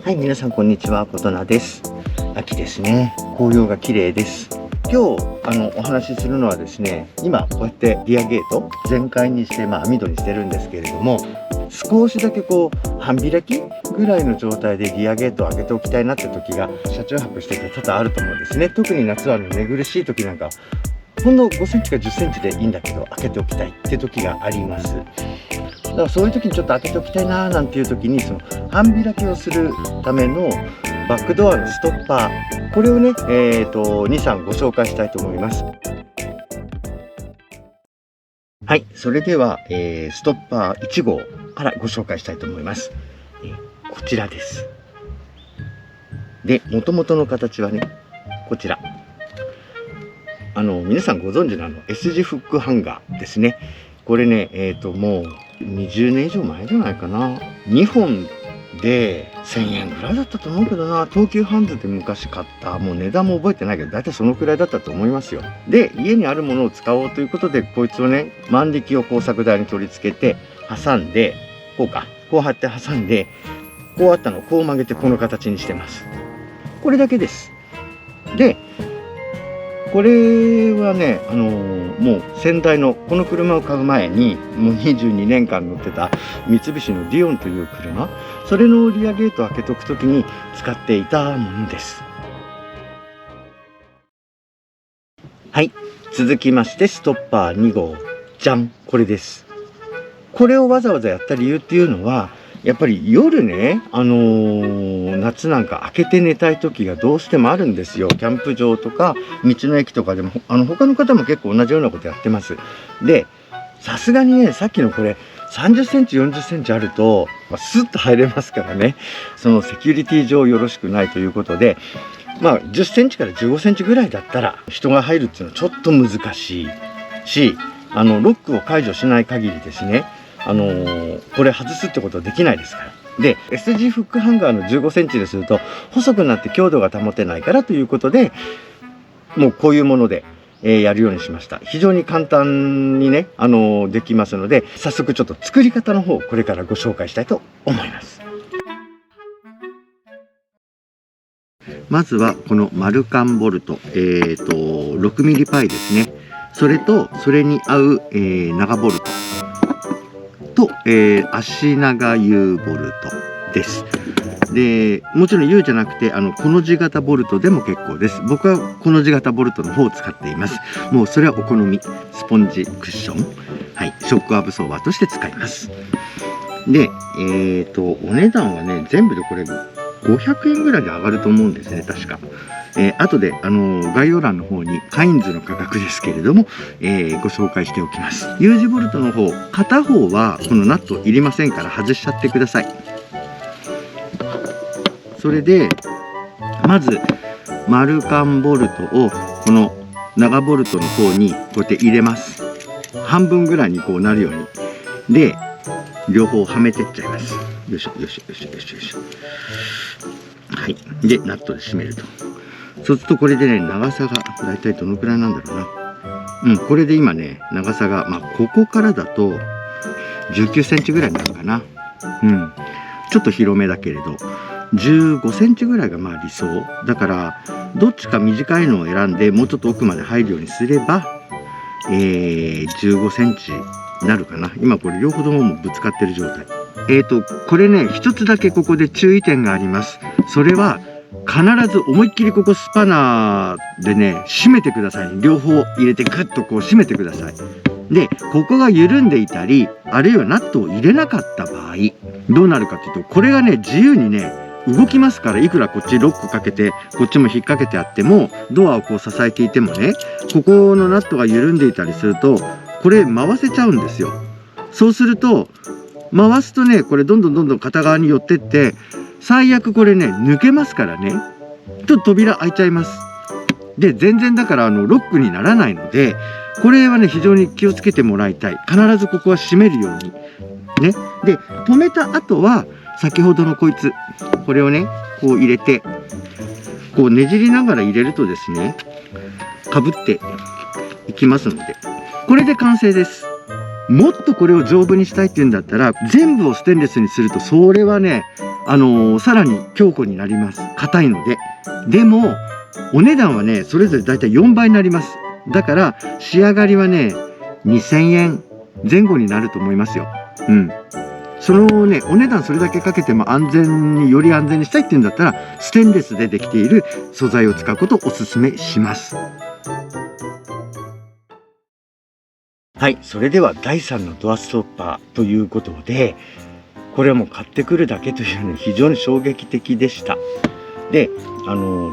はい、皆さんこんにちは、ことなです。秋ですね。紅葉が綺麗です。今日お話しするのはですね、今こうやってリアゲート全開にして網戸にしてるんですけれども、少しだけ半開きぐらいの状態でリアゲートを開けておきたいなって時が車中泊してて多々あると思うんですね。特に夏は寝苦しい時なんかほんの5センチか10センチでいいんだけど開けておきたいって時があります。だからそういう時にちょっと開けておきたいなーなんていう時に、その半開きをするためのバックドアのストッパー、これをね、2、3ご紹介したいと思います。はい、それでは、ストッパー1号からご紹介したいと思います。こちらです。で、元々の形はね、こちら。皆さんご存知のS 字フックハンガーですね。これね、もう20年以上前じゃないかな。2本で1000円ぐらいだったと思うけどな。東急ハンズで昔買った、もう値段も覚えてないけど、だいたいそのくらいだったと思いますよ。で、家にあるものを使おうということで、こいつをね、万力を工作台に取り付けて、挟んで、こう貼って挟んで、こうあったのをこう曲げてこの形にしてます。これだけです。で、これはね、もう先代のこの車を買う前にもう22年間乗ってた三菱のディオンという車、それのリアゲートを開けておくときに使っていたものです。はい、続きましてストッパー2号、じゃん、これです。これをわざわざやった理由っていうのは、やっぱり夜ね、夏なんか開けて寝たい時がどうしてもあるんですよ。キャンプ場とか道の駅とかでも他の方も結構同じようなことやってます。で、さすがにね、さっきのこれ30センチ40センチあると、スッと入れますからね、そのセキュリティ上よろしくないということで、10センチから15センチぐらいだったら人が入るっていうのはちょっと難しいし、ロックを解除しない限りですね、これ外すってことはできないですから。で、S 字フックハンガーの15センチですると細くなって強度が保てないからということで、もうこういうもので、やるようにしました。非常に簡単にね、できますので、早速ちょっと作り方の方をこれからご紹介したいと思います。まずはこの丸カンボルト、6ミリパイですね。それとそれに合う、長ボルトと、足長 U ボルトです。で、もちろん U じゃなくてコの字型ボルトでも結構です。僕はコの字型ボルトの方を使っています。もうそれはお好み。スポンジクッション、はい、ショックアブソーバーとして使います。で、お値段はね、全部でこれ500円ぐらいで上がると思うんですね、確か。後で概要欄の方にカインズの価格ですけれども、ご紹介しておきます。U 字ボルトの方、片方はこのナットいりませんから外しちゃってください。それでまず丸カンボルトをこの長ボルトの方にこうやって入れます。半分ぐらいにこうなるように。で、両方はめてっちゃいます。よいしょよいしょよいしょよいしょよいしょ。はい。で、ナットで締めると。そうするとこれでね、長さがだいたいどのくらいなんだろうな。これで今ね、長さが、ここからだと19センチぐらいになるかな。ちょっと広めだけれど、15センチぐらいが理想。だから、どっちか短いのを選んで、もうちょっと奥まで入るようにすれば、15センチになるかな。今これ両方とももうぶつかってる状態。これね、一つだけここで注意点があります。それは、必ず思いっきりここスパナーでね、締めてください。両方入れてグッとこう締めてください。で、ここが緩んでいたり、あるいはナットを入れなかった場合、どうなるかというと、これがね、自由にね、動きますから。いくらこっちロックかけて、こっちも引っ掛けてあっても、ドアをこう支えていてもね、ここのナットが緩んでいたりすると、これ回せちゃうんですよ。そうすると、回すとね、これどんどん片側に寄ってって、最悪これね、抜けますからね。ちょっと扉開いちゃいます。で、全然だからロックにならないので、これはね、非常に気をつけてもらいたい。必ずここは閉めるように。ね。で、止めた後は、先ほどのこいつ、これをね、こう入れて、こうねじりながら入れるとですね、かぶっていきますので、これで完成です。もっとこれを丈夫にしたいっていうんだったら、全部をステンレスにすると、それはね、さらに強固になります。硬いので。でもお値段はねそれぞれだいたい4倍になります。だから仕上がりはね2000円前後になると思いますよ。そのねお値段それだけかけてもより安全にしたいっていうんだったらステンレスでできている素材を使うことをおすすめします。はい、それでは第3のドアストッパーということで、これはもう買ってくるだけというのは非常に衝撃的でした。で、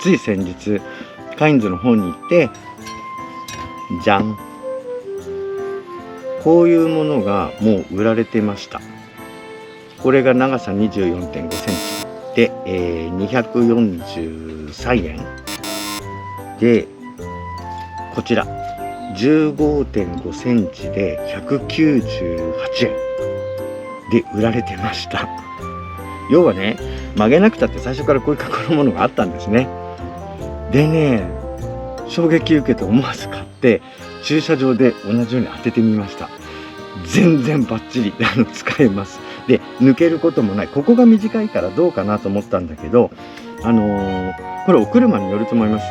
つい先日カインズの方に行って、じゃん、こういうものがもう売られてました。これが長さ 24.5 センチで、243円で、こちら15.5 センチで198円で売られてました。要はね、曲げなくたって最初からこういう格好のものがあったんですね。でね、衝撃受けて思わず買って駐車場で同じように当ててみました。全然バッチリ使えます。で、抜けることもない。ここが短いからどうかなと思ったんだけど、これお車によると思います。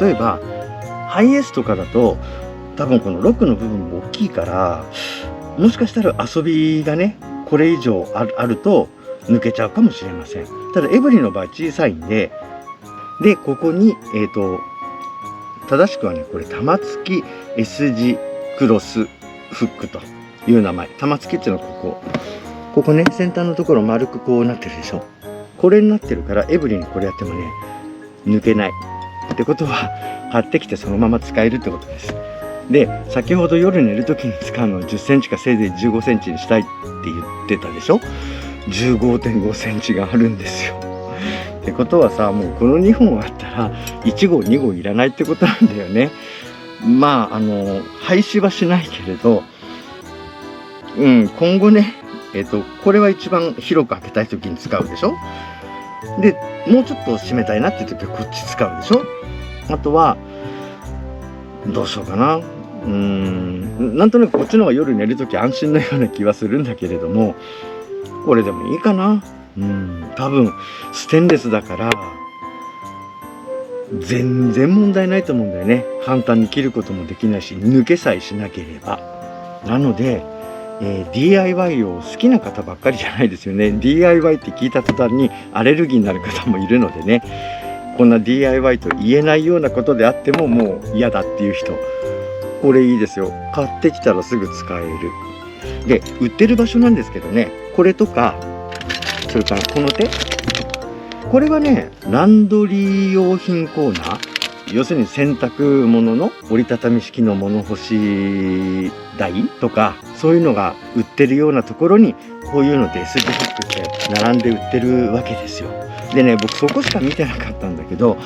例えばハイエースとかだと多分このロックの部分も大きいから、もしかしたら遊びがねこれ以上あると抜けちゃうかもしれません。ただエブリの場合小さいんで、ここに正しくはねこれ玉突き S 字クロスフックという名前。玉突きっていうのはここね、先端のところ丸くこうなってるでしょ。これになってるからエブリにこれやってもね抜けないってことは、買ってきてそのまま使えるってことです。で、先ほど夜寝る時に使うのを10センチかせいぜい15センチにしたいって言ってたでしょ。 15.5 センチがあるんですよ。ってことはさ、もうこの2本あったら1号2号いらないってことなんだよね。まあ廃止はしないけれど、今後ねこれは一番広く開けたい時に使うでしょ。でもうちょっと締めたいなっていう時はこっち使うでしょ。あとはどうしようかな、なんとなくこっちの方が夜寝る時安心のような気はするんだけれども、これでもいいかな。多分ステンレスだから全然問題ないと思うんだよね。簡単に切ることもできないし、抜けさえしなければ。なのでDIY を好きな方ばっかりじゃないですよね。 DIY って聞いた途端にアレルギーになる方もいるのでね、こんな DIY と言えないようなことであってももう嫌だっていう人、これいいですよ。買ってきたらすぐ使える。で、売ってる場所なんですけどね、これとかそれからこの手、これはねランドリー用品コーナー、要するに洗濯物の折りたたみ式の物干し台とかそういうのが売ってるようなところにこういうので S 字フックして並んで売ってるわけですよ。でね、僕そこしか見てなかったんだけど、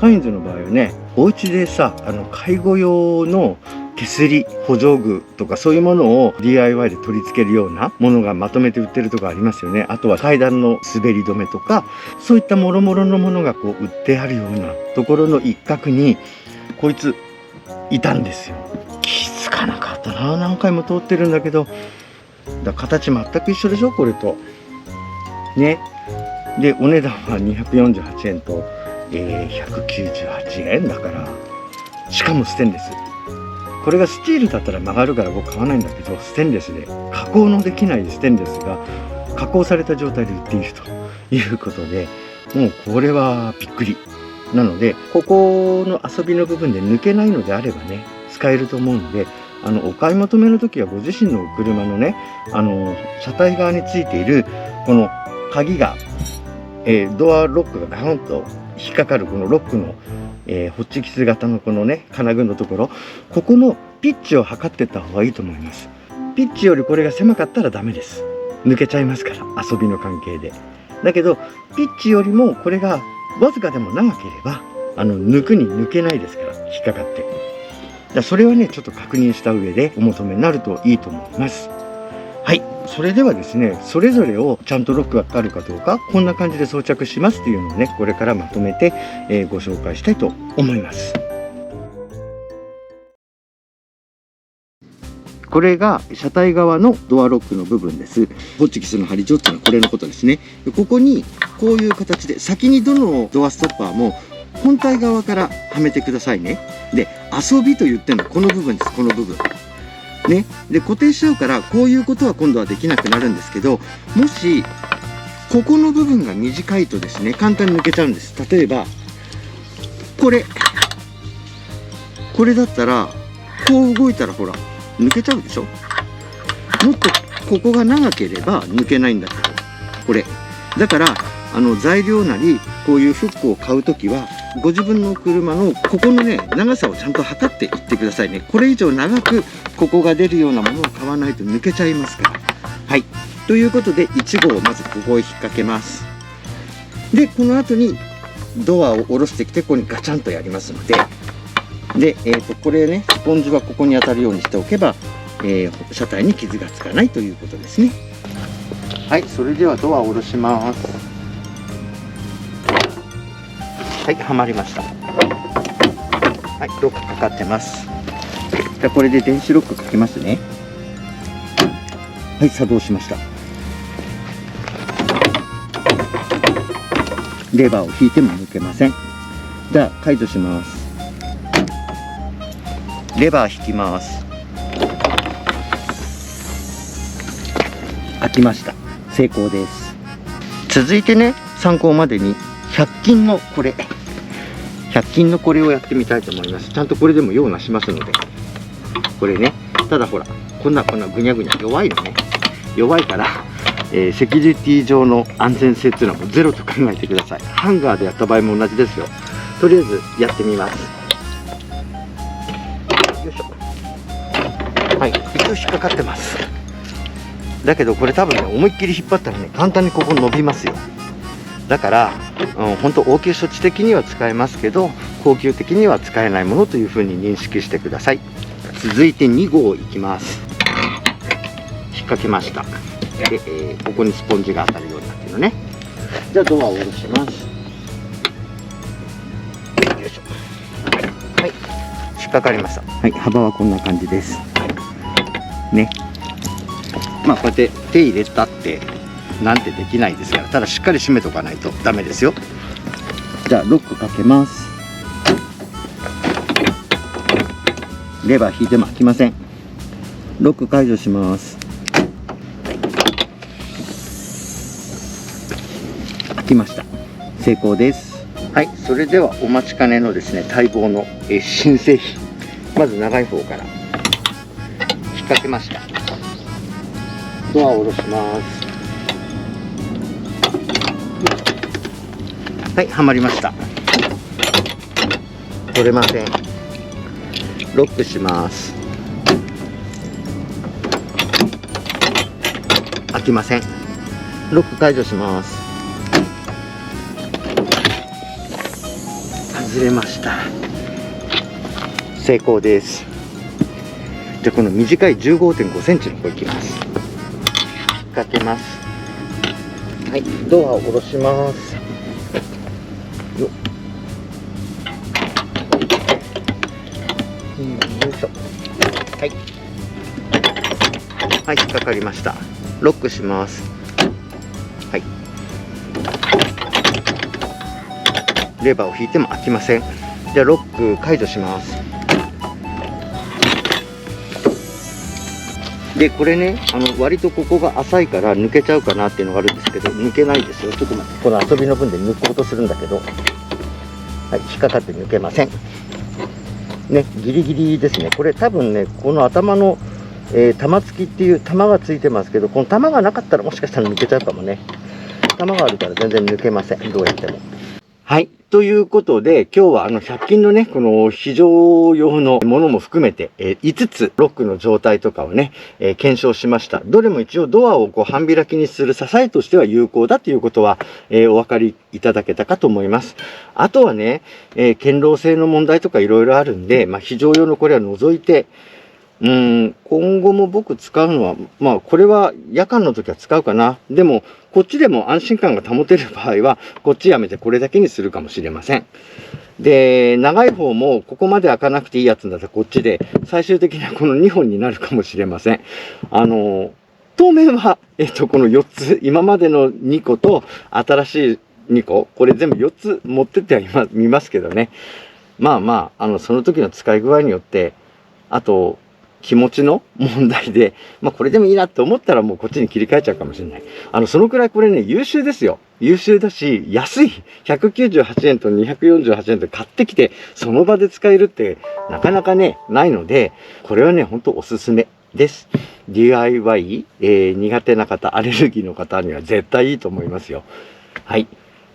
カインズの場合はね、お家でさ介護用の手すり補助具とかそういうものを DIY で取り付けるようなものがまとめて売ってるとこありますよね。あとは階段の滑り止めとかそういったもろもろのものがこう売ってあるようなところの一角にこいついたんですよ。気づかなかったな。何回も通ってるんだけど、形全く一緒でしょこれとね。でお値段は248円と、198円だから、しかもステンレス。これがスチールだったら曲がるから僕買わないんだけど、ステンレスで加工のできないステンレスが加工された状態で売っているということで、もうこれはびっくりなので、ここの遊びの部分で抜けないのであればね使えると思うので、お買い求めの時はご自身の車のね車体側についているこの鍵が、ドアロックがガーンと引っかかるこのロックのホッチキス型のこのね金具のところ、ここのピッチを測っていった方がいいと思います。ピッチよりこれが狭かったらダメです。抜けちゃいますから、遊びの関係で。だけどピッチよりもこれがわずかでも長ければ抜けないですから、引っかかって。それはねちょっと確認した上でお求めになるといいと思います。はい、それではですね、それぞれをちゃんとロックがかかるかどうか、こんな感じで装着しますっていうのをねこれからまとめて、ご紹介したいと思います。これが車体側のドアロックの部分です。ホチキスの針状っていうのはこれのことですね。ここにこういう形で先にどのドアストッパーも本体側からはめてくださいね。で、遊びと言ってるのはこの部分です。この部分ね。で、固定しちゃうからこういうことは今度はできなくなるんですけど、もしここの部分が短いとですね、簡単に抜けちゃうんです。例えばこれだったらこう動いたらほら抜けちゃうでしょ。もっとここが長ければ抜けないんだけど、これだから材料なりこういうフックを買うときはご自分の車のここのね長さをちゃんと測っていってくださいね。これ以上長くここが出るようなものを買わないと抜けちゃいますから。はい、ということで1号をまずここへ引っ掛けます。でこの後にドアを下ろしてきてここにガチャンとやりますので、これね、スポンジはここに当たるようにしておけば、車体に傷がつかないということですね。はい、それではドアを下ろします。はい、はまりました。はい、ロックかかってます。じゃあこれで電子ロックかけますね。はい、作動しました。レバーを引いても抜けません。じゃあ解除します。レバー引きます。開きました。成功です。続いてね、参考までに100均のこれをやってみたいと思います。ちゃんとこれでも用なしますので、これね、ただほらこんなぐにゃぐにゃ弱いのね。弱いから、セキュリティ上の安全性っていうのはもうゼロと考えてください。ハンガーでやった場合も同じですよ。とりあえずやってみます。よいしょ。はい、一応引っかかってます。だけどこれ多分ね、思いっきり引っ張ったらね、簡単にここ伸びますよ。だから、本当応急処置的には使えますけど、恒久的には使えないものというふうに認識してください。続いて2号いきます。引っ掛けました。で、ここにスポンジが当たるようになってるのね。じゃあドアを下ろします。よいしょ。はい、引っかかりました。はい、幅はこんな感じですね。まあこうやって手入れたってなんてできないですから、ただしっかり締めとかないとダメですよ。じゃあロックかけます。レバー引いても開きません。ロック解除します。開きました。成功です。はい、それではお待ちかねのですね、待望の新製品。まず長い方から引っ掛けました。ドアを下ろします。はい、はまりました。取れません。ロックします。開きません。ロック解除します。外れました。成功です。じゃあこの短い 15.5 センチの方いきます。かけます。はい、ドアを下ろします。よいしょ。はい、はい、引っかかりました。ロックします。はい、レバーを引いても開きません。じゃあロック解除します。でこれね、割とここが浅いから抜けちゃうかなっていうのがあるんですけど、抜けないですよ。ちょっと待って、この遊びの分で抜こうとするんだけど、はい、引っかかって抜けませんね。ギリギリですね。これ多分ね、この頭の、玉付きっていう玉がついてますけど、この玉がなかったらもしかしたら抜けちゃうかもね。玉があるから全然抜けません、どうやっても。はい。ということで、今日は100均のね、この非常用のものも含めて、5つロックの状態とかをね、検証しました。どれも一応ドアをこう半開きにする支えとしては有効だということは、お分かりいただけたかと思います。あとはね、堅牢性の問題とかいろいろあるんで、非常用のこれは除いて、今後も僕使うのは、まあこれは夜間の時は使うかな。でも、こっちでも安心感が保てる場合は、こっちやめてこれだけにするかもしれません。で、長い方もここまで開かなくていいやつだったらこっちで、最終的にはこの2本になるかもしれません。当面は、この4つ、今までの2個と新しい2個、これ全部4つ持ってっては見ますけどね。まあまあ、その時の使い具合によって、あと、気持ちの問題で、まあこれでもいいなって思ったらもうこっちに切り替えちゃうかもしれない。そのくらいこれね、優秀ですよ。優秀だし、安い。198円と248円で買ってきて、その場で使えるってなかなかね、ないので、これはね、ほんとおすすめです。DIY、苦手な方、アレルギーの方には絶対いいと思いますよ。はい。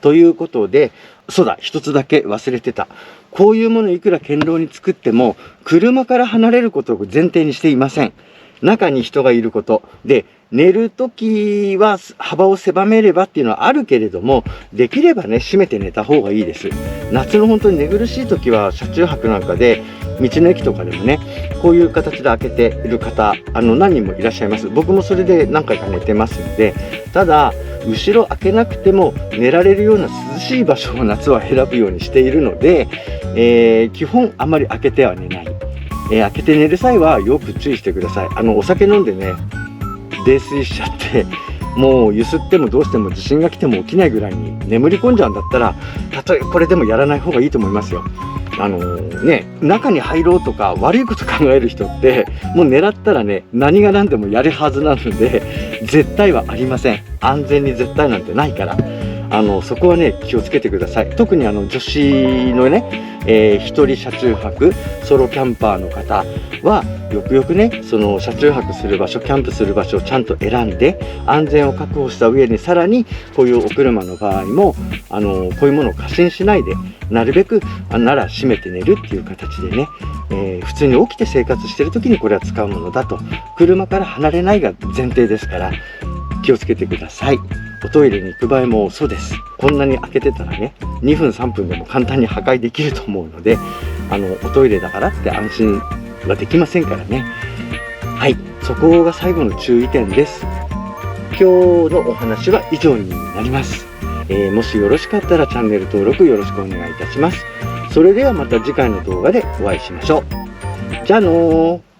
ということで、そうだ、一つだけ忘れてた。こういうものいくら堅牢に作っても、車から離れることを前提にしていません。中に人がいること。で、寝るときは幅を狭めればっていうのはあるけれども、できればね、閉めて寝た方がいいです。夏の本当に寝苦しいときは、車中泊なんかで、道の駅とかでもね、こういう形で開けている方、何人もいらっしゃいます。僕もそれで何回か寝てますので、ただ、後ろ開けなくても寝られるような涼しい場所を夏は選ぶようにしているので、基本あまり開けては寝ない。開けて寝る際はよく注意してください。お酒飲んでね、泥酔しちゃって、もうゆすってもどうしても地震が来ても起きないぐらいに眠り込んじゃうんだったら、たとえこれでもやらない方がいいと思いますよ。中に入ろうとか悪いこと考える人って、もう狙ったらね、何が何でもやるはずなので、絶対はありません。安全に絶対なんてないから。そこはね、気をつけてください。特に女子のね、一人車中泊、ソロキャンパーの方は、よくよくね、その車中泊する場所、キャンプする場所をちゃんと選んで、安全を確保した上に、さらに、こういうお車の場合も、こういうものを過信しないで、なるべく、なら閉めて寝るっていう形でね、普通に起きて生活してる時にこれは使うものだと。車から離れないが前提ですから、気をつけてください。おトイレに行く場合もそうです。こんなに開けてたらね、2分3分でも簡単に破壊できると思うので、おトイレだからって安心はできませんからね。はい、そこが最後の注意点です。今日のお話は以上になります。もしよろしかったらチャンネル登録よろしくお願いいたします。それではまた次回の動画でお会いしましょう。じゃあのー。